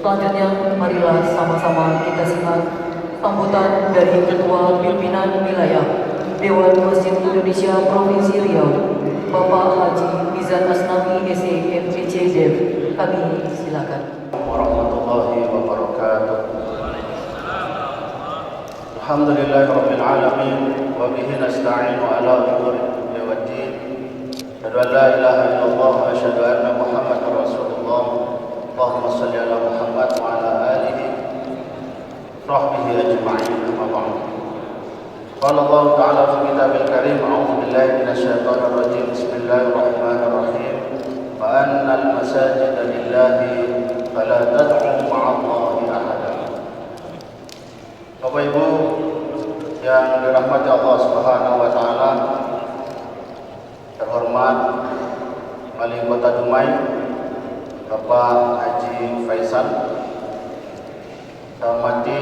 Selanjutnya, marilah sama-sama kita simak sambutan dari Ketua Pimpinan Wilayah Dewan Masjid Indonesia Provinsi Riau, Bapak Haji Mizan Asnawi SE Dev. Kami silakan. Warahmatullahi wabarakatuh. Alhamdulillahirabbil alamin wa bihi nasta'inu ala umuri dunya waddin. Asyhadu an la ilaha illallah wa asyhadu anna Muhammadar Rasulullah. Allahumma shalli ala Muhammad wa ala alihi sahbihi ajma'in. Amma ba'd. Qala Allah ta'ala fi kitabil karim, a'udzu billahi minasyaitonir rajim. Bismillahirrahmanirrahim. Wa annal masajida lillahi fala tad'u ma'allahi ahada. Bapak Ibu yang dirahmati Allah Subhanahu wa taala, terhormat Wali Kota Dumai Bapak Haji Faisal, saya hormati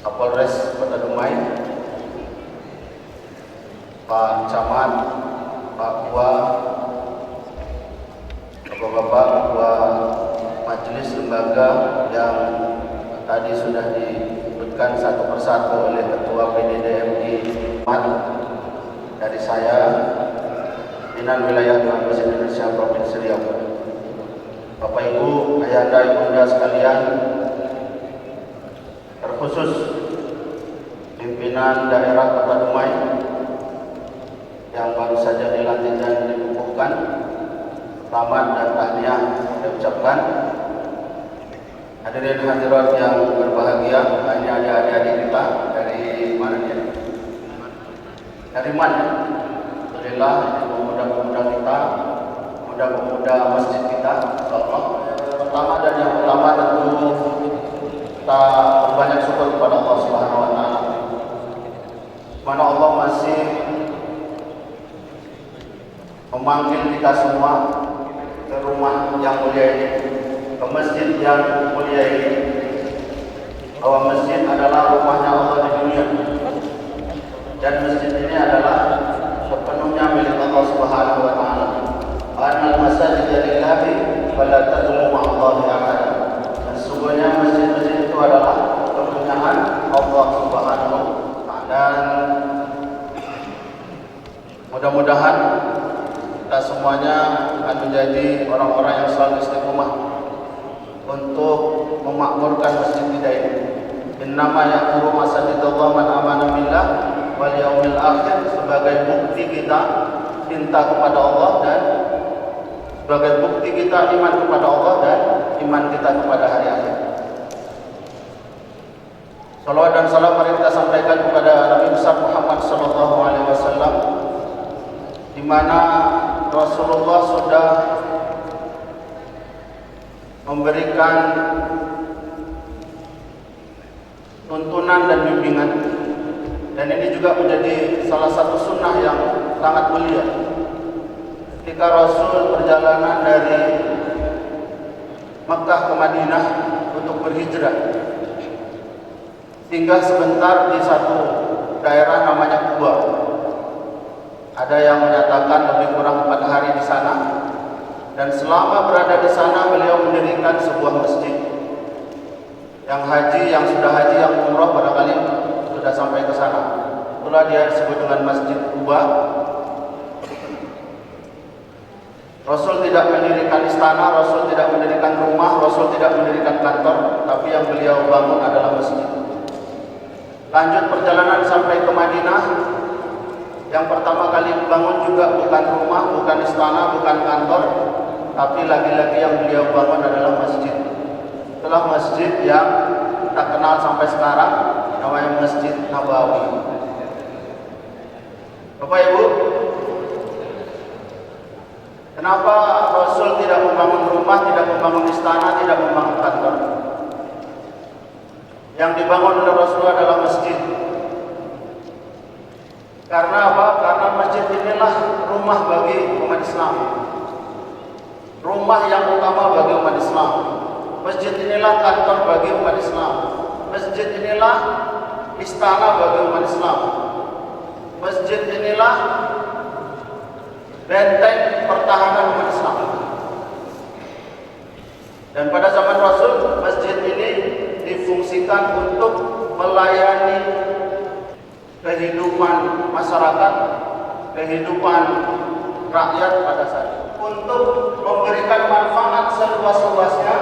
Kapolres Kota Dumai, Pak Camat, Pak Ketua, Bapak-bapak Ketua Majelis Lembaga yang tadi sudah disebutkan satu persatu oleh Ketua PDDMI dari saya, Pimpinan Wilayah Dewan Masjid Indonesia Provinsi Riau. Bapak Ibu, ayahanda ibunda sekalian, terkhusus pimpinan daerah Kota Dumai yang baru saja dilantik dan dikukuhkan, selamat dan tahniah diucapkan. Hadirin hadirat yang berbahagia, ini ada adik-adik kita dari mana dia? Dari mana? Alhamdulillah, pemuda-pemuda kita, pemuda-pemuda masjid kita, insyaallah. Pertama dan yang utama tentu kita berbanyak syukur kepada Allah Subhanahu wa taala. Mana Allah masih memanggil kita semua ke rumah yang mulia ini, ke masjid yang mulia ini, bahwa masjid adalah rumahnya Allah di dunia, dan masjid ini adalah sepenuhnya milik Allah Subhanahu wa taala. Annal masajida lillahi fala tad'u ma'allahi ahada. Dan sesungguhnya masjid-masjid itu adalah kepunyaan Allah Subhanahu wa taala. Dan mudah-mudahan kita semuanya akan menjadi orang-orang yang selalu istiqomah untuk memakmurkan masjid kita ini. Innama ya'muru masajidallah man amana billah wal yaumil akhir, sebagai bukti kita cinta kepada Allah dan sebagai bukti kita iman kepada Allah dan iman kita kepada hari akhir. Salawat dan salam mari kita sampaikan kepada Nabi besar Muhammad sallallahu alaihi wasallam, di mana Rasulullah sudah memberikan tuntunan dan bimbingan, dan ini juga menjadi salah satu sunnah yang sangat mulia. Ketika Rasul perjalanan dari Mekah ke Madinah untuk berhijrah, singgah sebentar di satu daerah namanya Quba. Ada yang menyatakan lebih kurang 4 hari di sana, dan selama berada di sana beliau mendirikan sebuah masjid. Yang haji, yang sudah haji, yang umrah barangkali sudah sampai ke sana. Itulah dia disebut dengan Masjid Quba. Rasul tidak mendirikan istana, Rasul tidak mendirikan rumah, Rasul tidak mendirikan kantor, tapi yang beliau bangun adalah masjid. Lanjut perjalanan sampai ke Madinah, yang pertama kali bangun juga bukan rumah, bukan istana, bukan kantor, tapi lagi-lagi yang beliau bangun adalah masjid. Itulah masjid yang kita kenal sampai sekarang, namanya Masjid Nabawi. Bapak Ibu, kenapa Rasul tidak membangun rumah, tidak membangun istana, tidak membangun kantor? Yang dibangun oleh Rasul adalah masjid. Karena apa? Karena masjid inilah rumah bagi umat Islam, rumah yang utama bagi umat Islam. Masjid inilah kantor bagi umat Islam. Masjid inilah istana bagi umat Islam. Masjid inilah benteng pertahanan umat Islam. Dan pada zaman Rasul, masjid ini difungsikan untuk melayani kehidupan masyarakat, kehidupan rakyat pada saat itu, untuk memberikan manfaat seluas-luasnya,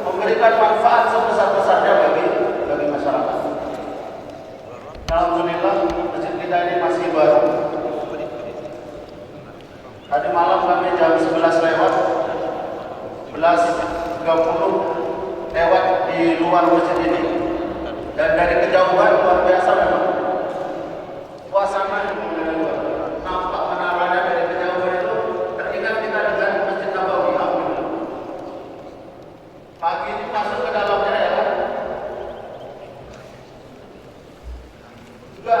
memberikan manfaat sebesar-besarnya bagi masyarakat. Alhamdulillah, masjid kita ini masih baru. Tadi malam kami jam 11 lewat, 11.30 lewat di luar masjid ini, dan dari kejauhan luar biasa memang suasana nampak menaranya dari kejauhan itu teringat kita dengan Masjid Nabawi. Pagi ini masuk ke dalamnya ya kan, juga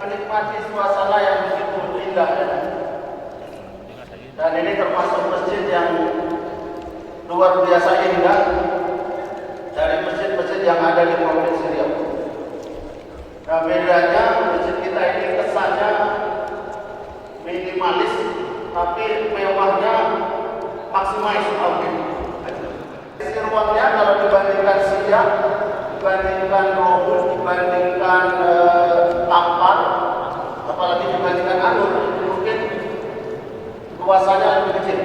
menikmati suasana yang begitu indah ya. Dan ini termasuk masjid yang luar biasa indah dari masjid-masjid yang ada di Provinsi Riau. Nah, bedanya masjid kita ini kesannya minimalis, tapi mewahnya maksimalis. Isi ruangnya kalau dibandingkan siap, dibandingkan robus, dibandingkan tampar, apalagi dibandingkan anur, mungkin luasannya lebih kecil.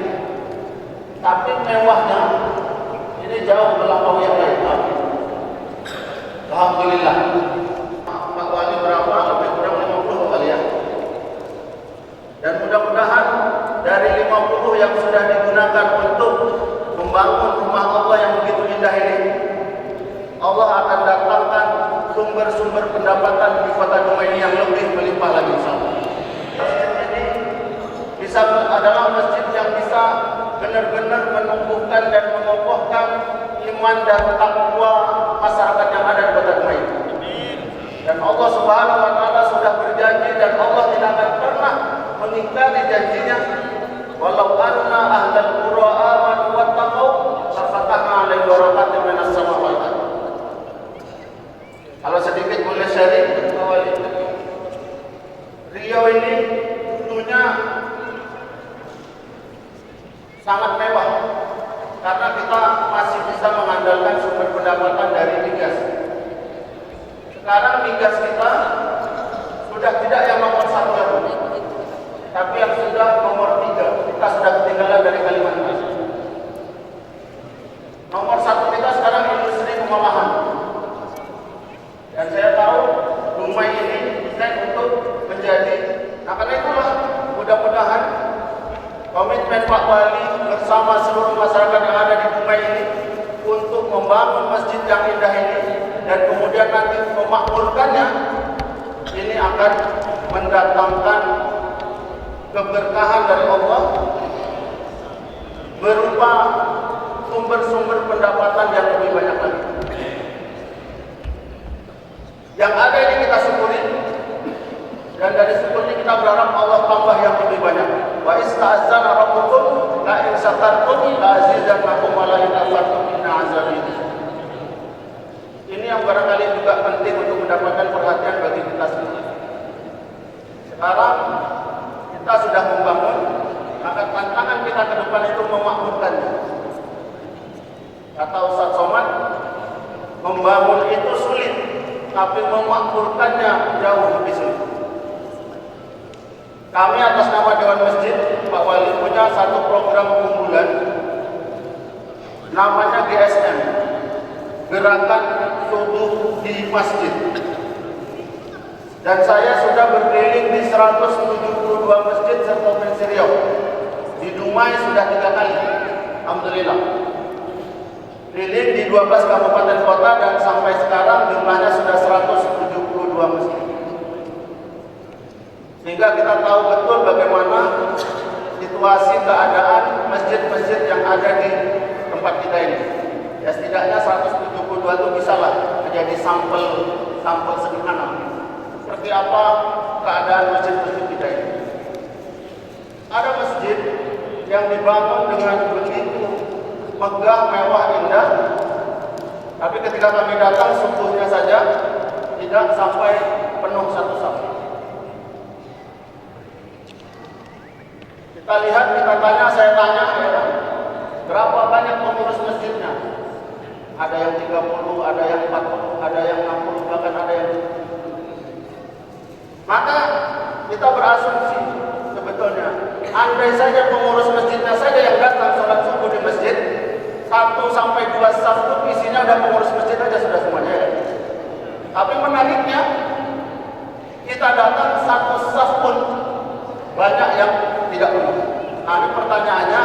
Tapi mewahnya ini jauh melampaui yang lain. Alhamdulillah. Pak Wali berapa? Lebih kurang 50 kali ya. Dan mudah-mudahan dari 50 yang sudah digunakan untuk membangun rumah Allah yang begitu indah ini, Allah akan datangkan sumber-sumber pendapatan di Kota Dumai ini yang lebih melimpah lagi insyaallah. Masjid ini bisa adalah masjid yang bisa benar-benar menumbuhkan dan mengokohkan iman dan takwa masyarakat yang ada di Kota Dumai. Dan Allah Subhanahu wa taala sudah berjanji dan Allah tidak akan pernah mengingkari janjinya. Walau anna ahlal qura amanu wattaqau lafatahna 'alaihim barakatin minas sama wal ardh. Kalau sedikit boleh sharing, Riau ini tentunya sangat mewah karena kita masih bisa mengandalkan sumber pendapatan dari migas. Sekarang migas kita sudah tidak yang nomor 1 lagi, tapi yang sudah nomor 3. Kita sudah ketinggalan dari Kalimantan. Nomor 1 kita sekarang industri pengolahan. Dan saya tahu Dumai ini desain untuk menjadi. Nah, karena itulah mudah-mudahan komitmen Pak Wali bersama seluruh masyarakat yang ada di Dumai ini untuk membangun masjid yang indah ini dan kemudian nanti memakmurkannya, ini akan mendatangkan keberkahan dari Allah berupa sumber-sumber pendapatan yang lebih banyak lagi. Yang ada ini kita syukuri, dan dari syukur ini kita berharap Allah tambah yang lebih banyak. Wa ista'adzana rabbukum la in syakartum la azidannakum wa la in kafartum inna azabi. Ini yang barangkali juga penting untuk mendapatkan perhatian bagi kita semua. Sekarang kita sudah membangun, maka tantangan kita ke depan itu memakmurkannya. Kata Ustaz Somad, membangun itu sulit, tapi memakmurkannya jauh lebih sulit. Kami atas nama Dewan Masjid, Pak Wali punya satu program unggulan, namanya GSM, Gerakan Subuh di Masjid. Dan saya sudah berkeliling di 172 masjid se-Provinsi Riau. Di Dumai sudah 3 kali, alhamdulillah. Keliling di 12 kabupaten kota dan sampai sekarang jumlahnya sudah 172 masjid. Sehingga kita tahu betul bagaimana situasi keadaan masjid-masjid yang ada di tempat kita ini. Ya setidaknya 172 itu bisalah menjadi sampel sederhana. Seperti apa keadaan masjid-masjid kita ini. Ada masjid yang dibangun dengan begitu megah, mewah, indah, tapi ketika kami datang subuhnya saja tidak sampai penuh satu saf. Kita lihat, kita tanya, saya tanya, ya, berapa berapa banyak pengurus masjidnya. Ada yang 30, ada yang 40, ada yang 60, bahkan ada yang... Maka kita berasumsi sebetulnya, andai saja pengurus masjidnya saja yang datang sholat subuh di masjid, 1 sampai 2 saf itu isinya ada pengurus masjid aja sudah semuanya. Tapi menariknya, kita datang 1 saf pun banyak yang tidak penuh. Nah, ini pertanyaannya,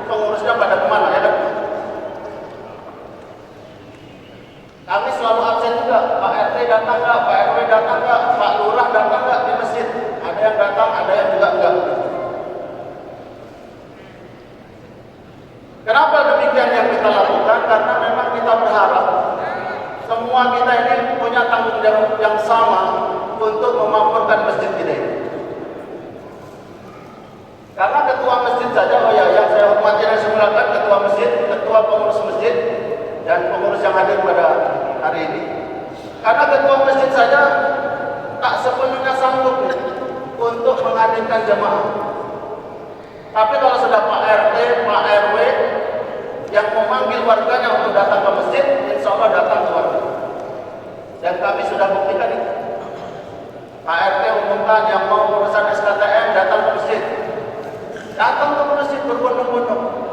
pengurusnya pada kemana ya kan? Kami selalu absen juga. Pak RT datang nggak? Pak RW datang nggak? Pak Lurah datang nggak di masjid? Ada yang datang, ada yang juga enggak. Kenapa demikian yang kita lakukan? Karena memang kita berharap semua kita ini punya tanggung jawab yang sama untuk memakmurkan masjid kita ini. Karena ketua masjid saja, oh ya, yang saya hormati dan saya muliakan, ketua masjid, ketua pengurus masjid, dan pengurus yang hadir pada hari ini. Karena ketua masjid saja tak sepenuhnya sanggup untuk menghadirkan jemaah. Tapi kalau sudah Pak RT, Pak RW yang memanggil warganya untuk datang ke masjid, insya Allah datang ke warga. Dan kami sudah buktikan itu. Pak RT umumkan yang mau urusan SKTM datang ke masjid. Datang ke masjid berbondong-bondong.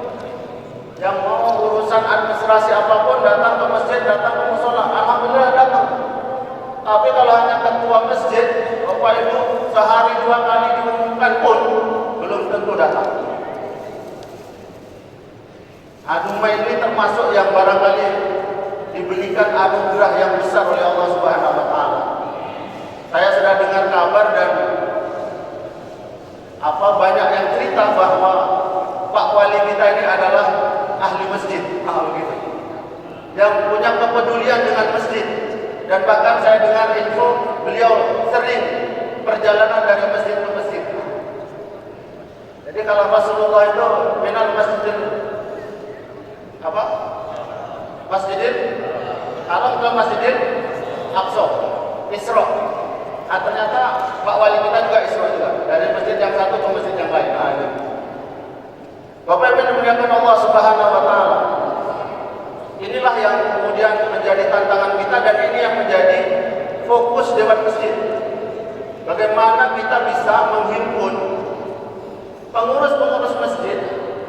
Yang mau urusan administrasi apapun datang ke masjid, datang ke musola. Alhamdulillah datang. Tapi kalau hanya ketua masjid, Bapak Ibu sehari 2 kali diumumkan pun belum tentu datang. Aduma ini termasuk yang barangkali diberikan anugerah yang besar oleh Allah Subhanahu wa taala. Saya sudah dengar kabar dan banyak yang cerita bahwa Pak Wali kita ini adalah ahli masjid, begitu. Yang punya kepedulian dengan masjid. Dan bahkan saya dengar info beliau sering perjalanan dari masjid ke masjid. Jadi kalau Rasulullah itu minal masjidil Masjidil Haram ke Masjidil Aqsa, Isra. Nah, ternyata Pak Wali kita juga Isra juga, dari masjid yang satu ke masjid yang lain. Nah, itu. Bapak Ibu yang dimuliakan Allah Subhanahu wa taala. Inilah yang kemudian menjadi tantangan kita dan ini yang menjadi fokus Dewan Masjid. Bagaimana kita bisa menghimpun pengurus-pengurus masjid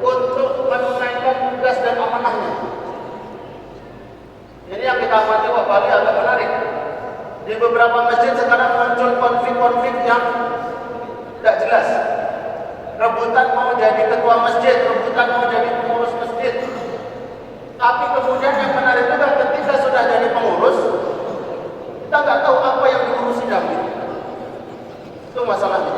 untuk menunaikan tugas dan amanahnya. Ini yang kita amati, wah Bali agak menarik. Di beberapa masjid sekarang muncul konflik-konflik yang tidak jelas. Rebutan mau jadi ketua masjid, rebutan mau jadi pengurus masjid. Tapi kemudian yang menarik juga ketika sudah jadi pengurus, kita nggak tahu apa yang diurusinya. Itu masalahnya.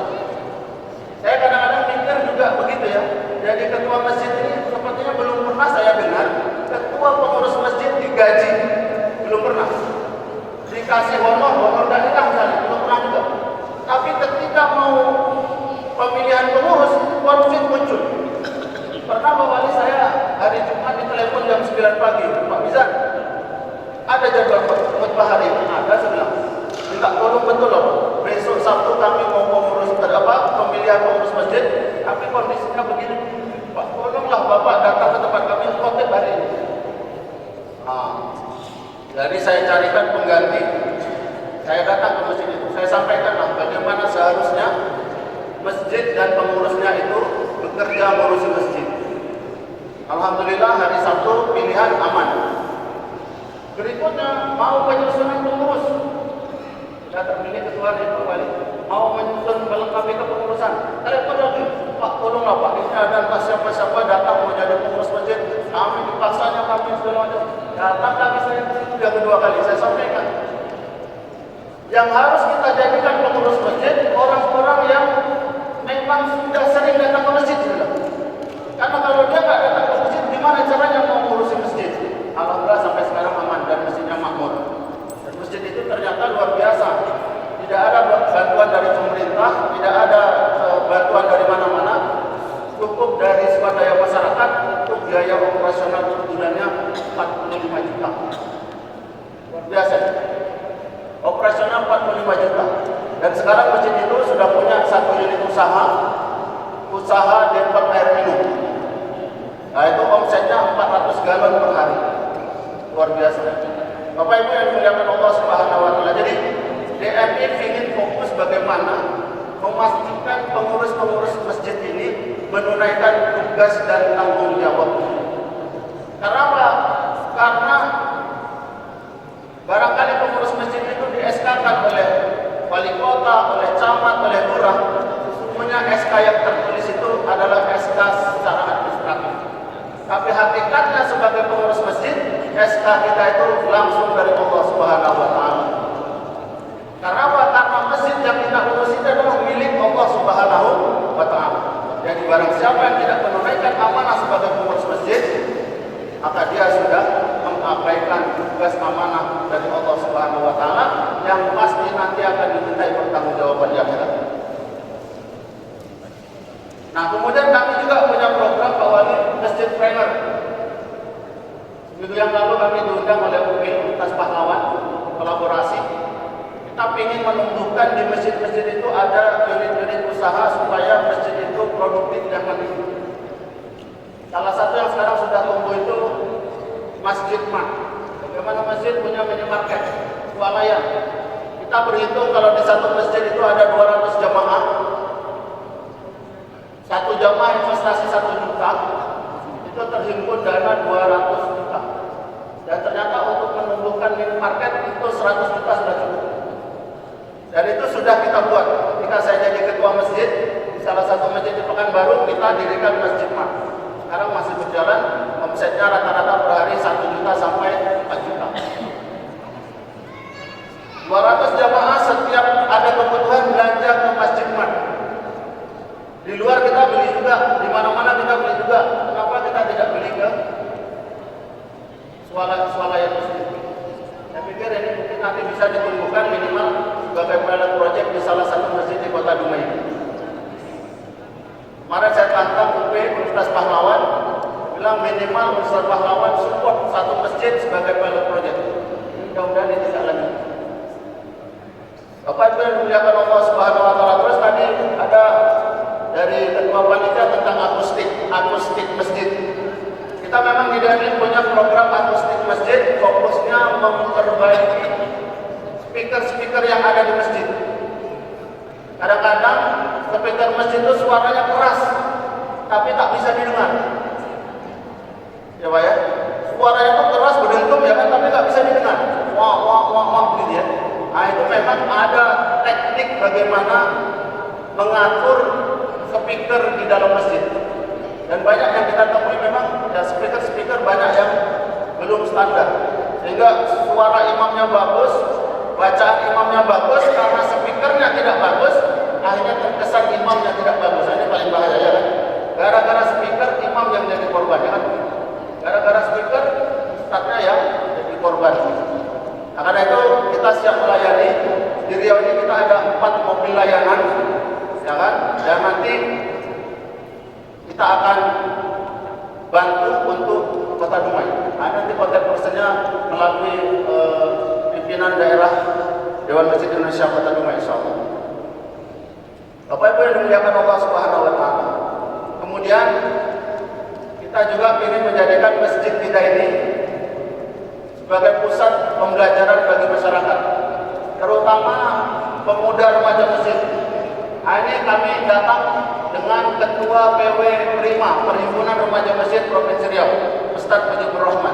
Saya kadang-kadang mikir juga begitu ya. Jadi ketua masjid ini sepertinya belum pernah saya dengar ketua pengurus masjid digaji, belum pernah. Dikasih honor daerah misalnya, belum pernah juga. Tapi ketika mau pemilihan pengurus, konflik muncul. Pernah Pak Wali saya hari Jumat ditelepon jam 9 pagi, Pak Mizan, ada jadwal khutbah hari ini? Ada, saya bilang. Minta tolong betul loh. Besok Sabtu kami mau mengurus pemilihan pengurus masjid, tapi kondisinya begini. Pak, tolonglah Bapak datang ke tempat kami khotbah hari ini. Jadi saya carikan pengganti. Saya datang ke masjid itu. Saya sampaikanlah bagaimana seharusnya masjid dan pengurusnya itu bekerja mengurusi masjid. Alhamdulillah hari Sabtu pilihan aman. Berikutnya mau penyusunan pengurus. Sudah terpilih ketua Pak Wali. Mau menyusun melengkapi kepengurusan. Telepon lagi, Pak tolonglah Pak, ini ada entah siapa-siapa datang mau jadi pengurus masjid. Kami dipaksanya kami segala macam. Datang lagi saya itu yang kedua kali saya sampaikan. Yang harus kita jadikan pengurus masjid orang-orang yang memang sudah sering datang ke masjid. Karena kalau dia nggak datang ke masjid, gimana caranya mau ngurusi masjid? Alhamdulillah sampai sekarang aman dan masjidnya makmur. Dan masjid itu ternyata luar biasa. Tidak ada bantuan dari pemerintah, tidak ada bantuan dari mana-mana. Cukup dari swadaya masyarakat untuk biaya operasional per bulannya 45 juta. Luar biasa. Operasional 45 juta. Dan sekarang masjid itu sudah punya satu unit usaha depot air minum. Nah, itu omsetnya 400 galon per hari. Luar biasa. Bapak Ibu yang dimuliakan Allah Subhanahu wa taala. Jadi DMI ingin fokus bagaimana memastikan pengurus-pengurus masjid ini menunaikan tugas dan tanggung jawab. Karena apa? Karena barangkali pengurus masjid itu di-SK-kan oleh wali kota, oleh camat, oleh lurah. Sesungguhnya SK yang tertulis itu adalah SK secara administratif. Tapi hakikatnya sebagai pengurus masjid, SK kita itu langsung dari Allah Subhanahu wa taala. Karena apa? Karena masjid yang kita urus itu adalah milik Allah Subhanahu wa taala. Jadi barang siapa yang tidak menunaikan amanah sebagai pengurus masjid, maka dia sudah mengabaikan tugas amanah dari Allah Subhanahu wa taala yang pasti nanti akan dimintai pertanggungjawaban di akhirat. Nah, kemudian kami juga punya program Bawali Masjid Trainer. Minggu yang lalu kami diundang oleh UPI Universitas Pahlawan kolaborasi. Kita ingin menumbuhkan di masjid-masjid itu ada unit-unit usaha supaya masjid itu produktif dan mandiri. Salah satu yang sekarang sudah tumbuh itu Masjid Mart. Bagaimana masjid punya minimarket, swalayan. Kita berhitung kalau di satu masjid itu ada 200 jamaah. Satu jamaah investasi 1 juta, itu terhimpun dana 200 juta. Dan ternyata untuk menumbuhkan minimarket itu 100 juta sudah cukup. Dan itu sudah kita buat. Ketika saya jadi ketua masjid, di salah satu masjid di Pekanbaru, kita dirikan Masjid Mart. Sekarang masih berjalan, omsetnya rata-rata per hari 1 juta sampai 4 juta. 200 jamaah setiap ada kebutuhan belanja ke Masjid Mart. Di luar kita beli juga, di mana-mana kita beli juga. Kenapa kita tidak beli ke swalayan masjid? Saya pikir ini mungkin nanti bisa ditumbuhkan minimal sebagai pilot project di salah satu masjid di Kota Dumai. Kemarin saya tantang UP Universitas Pahlawan, bilang minimal Universitas Pahlawan support satu masjid sebagai pilot project. Mudah-mudahan ini tidak lanjut. Bapak Ibu yang dimuliakan Allah Subhanahu wa taala, terus tadi ada dari ketua panitia tentang akustik masjid. Kita memang di DMI punya program akustik masjid, fokusnya memperbaiki speaker yang ada di masjid. Kadang-kadang speaker masjid itu suaranya keras, tapi tak bisa didengar. Ya Pak ya, suaranya itu keras berdentum ya kan, tapi tak bisa didengar. Wah gitu ya. Nah itu memang ada teknik bagaimana mengatur speaker di dalam masjid. Dan banyak yang kita temui memang ya speaker banyak yang belum standar. Sehingga suara imamnya bagus, bacaan imamnya bagus, karena speakernya tidak bagus, akhirnya terkesan imamnya tidak bagus. Ini paling bahaya ya kan. Gara-gara speaker imam yang jadi korban ya kan. Gara-gara speaker ustadznya yang jadi korban. Nah, karena itu kita siap melayani. Di Riau ini kita ada 4 mobil layanan. Ya kan? Dan nanti kita akan bantu untuk Kota Dumai. Nah, nanti kontak personnya melalui pimpinan daerah Dewan Masjid Indonesia Kota Dumai, insyaallah. Bapak Ibu yang dimuliakan Allah Subhanahu wa taala. Kemudian kita juga ingin menjadikan masjid kita ini sebagai pusat pembelajaran bagi masyarakat, terutama pemuda remaja masjid. Nah, ini kami datang dengan Ketua PW Prima Perhimpunan Remaja Masjid Provinsi Riau, Ustadz Mujibur Rahman.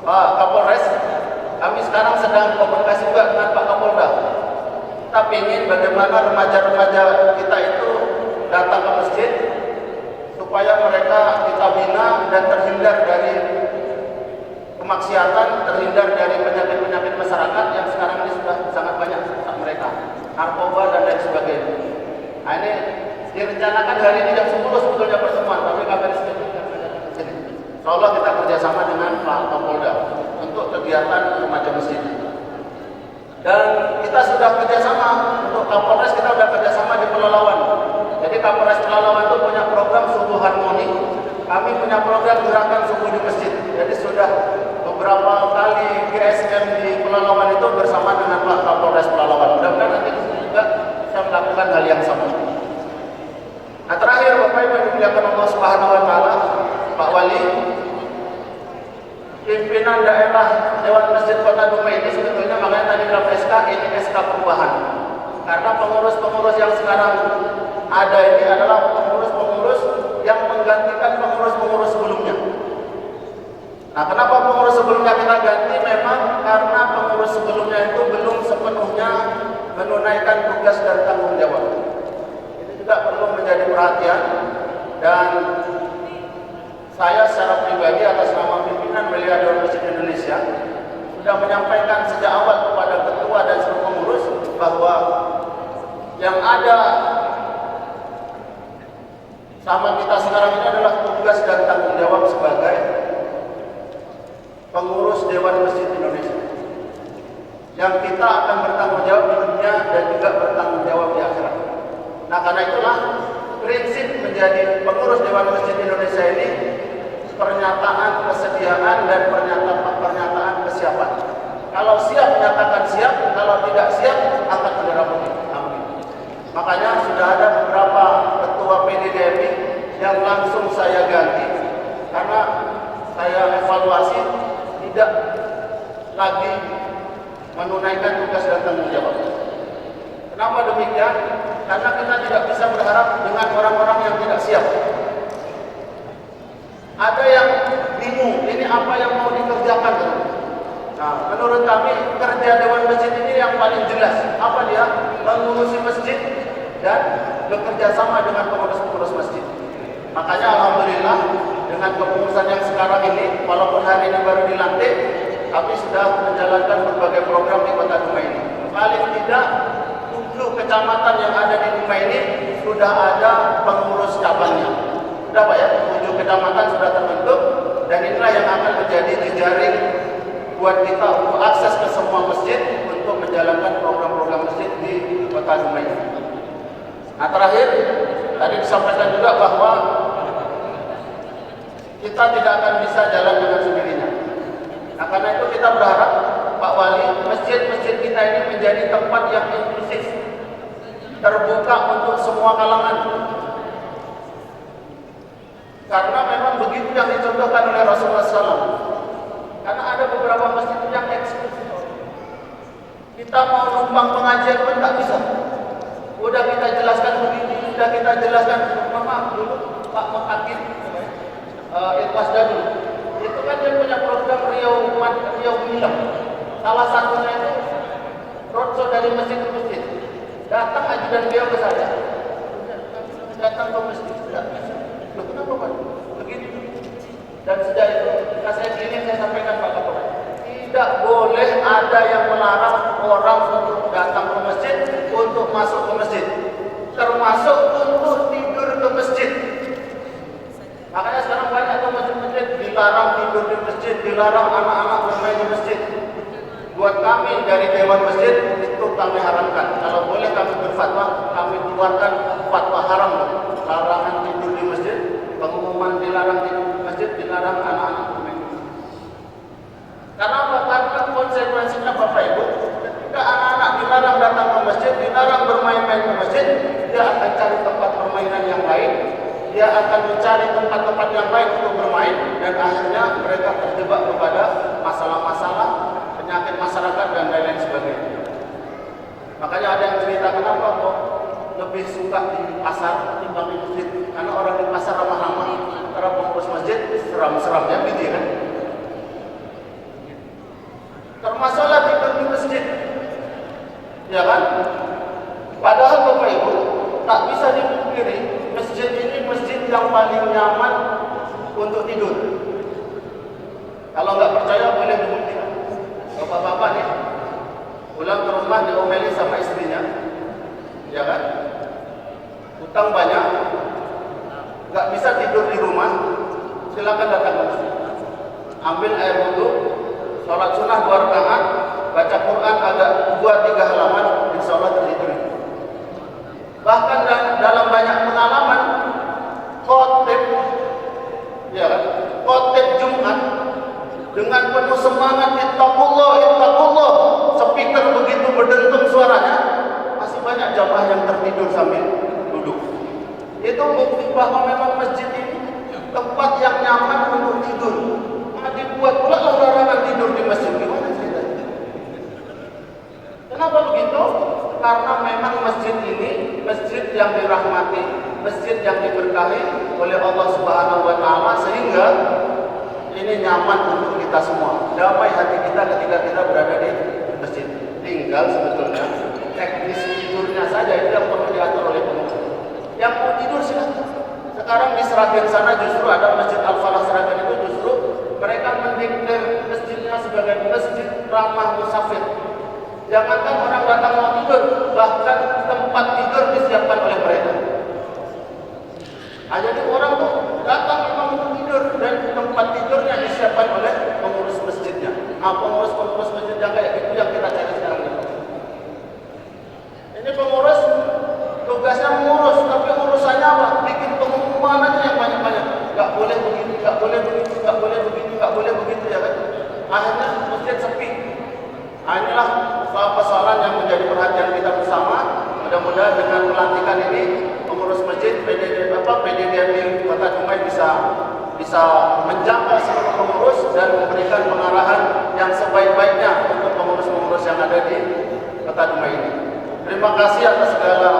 Pak Kapolres, kami sekarang sedang komunikasi juga dengan Pak Kapolda. Kita ingin bagaimana remaja-remaja kita itu datang ke masjid supaya mereka kita bina dan terhindar dari kemaksiatan, terhindar dari penyakit-penyakit masyarakat yang sekarang ini sudah sangat banyak mereka, narkoba dan lain sebagainya. Nah, ini direncanakan hari ini jam 10 sebetulnya pertemuan, tapi kami disebutkan sini. Insyaallah kita kerjasama dengan Pak Kapolda untuk kegiatan remaja masjid. Dan kita sudah kerjasama untuk Kapolres, kita sudah kerjasama di Pelalawan. Jadi Kapolres Pelalawan itu punya program subuh harmoni. Kami punya program gerakan subuh di masjid. Jadi sudah beberapa kali GSM di Pelalawan itu bersama dengan Pak Kapolres Pelalawan. Mudah-mudahan nanti juga bisa melakukan hal yang sama. Nah, terakhir Bapak Ibu yang dimuliakan Allah Subhanahu wa taala, Pak Wali, pimpinan daerah Dewan Masjid Kota Dumai ini sebetulnya makanya tadi dalam SK ini SK perubahan. Karena pengurus-pengurus yang sekarang ada ini adalah pengurus-pengurus yang menggantikan pengurus-pengurus sebelumnya. Nah, kenapa pengurus sebelumnya kita ganti? Memang karena pengurus sebelumnya itu belum sepenuhnya menunaikan tugas dan tanggung jawab. Ini juga perlu menjadi perhatian, dan saya secara pribadi atas nama pimpinan Wilayah Dewan Masjid Indonesia sudah menyampaikan sejak awal kepada ketua dan seluruh pengurus bahwa yang ada sama kita sekarang ini adalah tugas dan tanggung jawab sebagai pengurus Dewan Masjid Indonesia, yang kita akan bertanggung jawab di dunia dan juga bertanggung jawab di akhirat. Nah, karena itulah prinsip menjadi pengurus Dewan Masjid Indonesia ini pernyataan kesediaan dan pernyataan kesiapan. Kalau siap menyatakan siap, kalau tidak siap angkat bendera putih. Amin. Makanya sudah ada beberapa ketua PDDMI yang langsung saya ganti karena saya evaluasi tidak lagi menunaikan tugas dan tanggung jawab. Kenapa demikian? Karena kita tidak bisa berharap dengan orang-orang yang tidak siap. Ada yang bingung, ini apa yang mau dikerjakan? Nah, menurut kami kerja Dewan Masjid ini yang paling jelas. Apa dia? Mengurusi masjid dan bekerja sama dengan pengurus-pengurus masjid. Makanya alhamdulillah dengan kepengurusan yang sekarang ini, walaupun hari ini baru dilantik, kami sudah menjalankan berbagai program di Kota Dumai ini. Paling tidak 7 kecamatan yang ada di Dumai ini sudah ada pengurus cabangnya. Sudah Pak ya, 7 kecamatan sudah terbentuk, dan inilah yang akan menjadi jejaring buat kita untuk akses ke semua masjid untuk menjalankan program-program masjid di Kota Dumai ini. Nah, terakhir tadi disampaikan juga bahwa kita tidak akan bisa jalan dengan sendirinya. Nah, karena itu kita berharap Pak Wali, masjid-masjid kita ini menjadi tempat yang inklusif, terbuka untuk semua kalangan. Karena memang begitu yang dicontohkan oleh Rasulullah SAW. Karena ada beberapa masjid yang eksklusif. Kita mau numpang pengajian pun tak bisa. Udah kita jelaskan begini, udah kita jelaskan, maaf dulu Pak Makakin, Irwas Dadul. Itu kan dia punya program Riau Milang. Salah satunya itu roadshow dari masjid ke masjid. Datang ajudan beliau ke saya. Datang ke masjid, tidak bisa. Loh, kenapa Pak? Begini. Dan sejak itu, ketika saya keliling, saya sampaikan Pak Kapolres, tidak boleh ada yang melarang orang untuk datang ke masjid, untuk masuk ke masjid, termasuk untuk tidur ke masjid. Makanya sekarang banyak tuh masjid-masjid dilarang tidur di masjid, dilarang anak-anak bermain di masjid. Buat kami dari Dewan Masjid itu kami haramkan. Kalau boleh kami berfatwa, kami keluarkan fatwa haram, larangan tidur di masjid, pengumuman dilarang tidur di masjid, dilarang anak-anak bermain. Karena apa? Karena konsekuensinya Bapak Ibu, ketika anak-anak dilarang datang ke masjid, dilarang bermain-main ke masjid, dia akan cari tempat permainan yang lain, dia akan mencari tempat-tempat yang lain untuk bermain, dan akhirnya mereka terjebak kepada masalah-masalah penyakit masyarakat dan lain-lain sebagainya. Makanya ada yang cerita, kenapa kok lebih suka di pasar ketimbang di masjid? Karena orang di pasar ramah-ramah, antara pengurus masjid seram-seramnya gitu kan. Termasuklah tidur di masjid, ya kan? Padahal Bapak Ibu tak bisa dipungkiri, masjid ini masjid yang paling nyaman untuk tidur. Kalau nggak percaya boleh dibuktikan. Bapak-bapak nih pulang ke rumah diomeli sama istrinya, ya kan? Utang banyak, nggak bisa tidur di rumah, silakan datang ke masjid. Ambil air wudhu, sholat sunnah 2 rakaat, baca Quran agak 2-3 halaman, insya Allah tertidur. Bahkan dalam banyak pengalaman, khotib, ya kan? Khotib Jumat dengan penuh semangat, ittaqullah, ittaqullah, speaker begitu berdentum suaranya, masih banyak jamaah yang tertidur sambil duduk. Itu bukti bahwa memang masjid ini tempat yang nyaman untuk tidur. Dibuat pula larangan tidur di masjid. Gimana ceritanya? Kenapa begitu? Karena memang masjid ini masjid yang dirahmati, masjid yang diberkahi oleh Allah Subhanahu wa taala, sehingga ini nyaman untuk kita semua. Damai hati kita ketika kita berada di masjid. Tinggal sebetulnya teknis tidurnya saja itu yang perlu diatur oleh pengurus. Yang mau tidur silakan. Sekarang di Seragen sana justru ada Masjid Al-Falah Seragen, itu justru mereka mendeklar masjidnya sebagai masjid ramah musafir. Jangankan orang datang mau tidur, bahkan tempat tidur disiapkan oleh mereka. Jadi orang tuh datang memang untuk tidur, dan tempat tidurnya disiapkan oleh pengurus masjidnya. Pengurus masjid yang kayak gitu yang kita cari sekarang ini. Ini pengurus tugasnya mengurus, tapi urusannya apa? Bikin pengumuman aja yang banyak-banyak. Gak boleh begini, gak boleh begitu, gak boleh begitu, gak boleh begitu, ya kan? Akhirnya masjid sepi. Inilah persoalan yang menjadi perhatian kita bersama. Mudah-mudahan dengan pelantikan ini pengurus masjid PDDRI Kota Dumai bisa menjaga seluruh pengurus dan memberikan pengarahan yang sebaik-baiknya untuk pengurus-pengurus yang ada di Kota Dumai ini. Terima kasih atas segala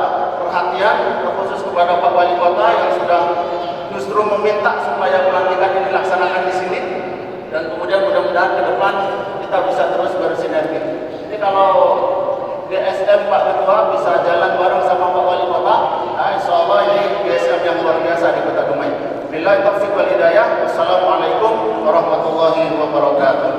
perhatian, terkhusus kepada Pak Wali Kota yang sudah justru meminta supaya pelantikan ini dilaksanakan di sini, dan kemudian mudah-mudahan ke depan kita bisa terus bersinergi. Ini kalau GSM Pak Ketua bisa jalan bareng sama Pak Wali Kota, nah insya Allah ini GSM yang luar biasa di Kota Dumai. Billahi taufiq wal hidayah. Wassalamualaikum warahmatullahi wabarakatuh.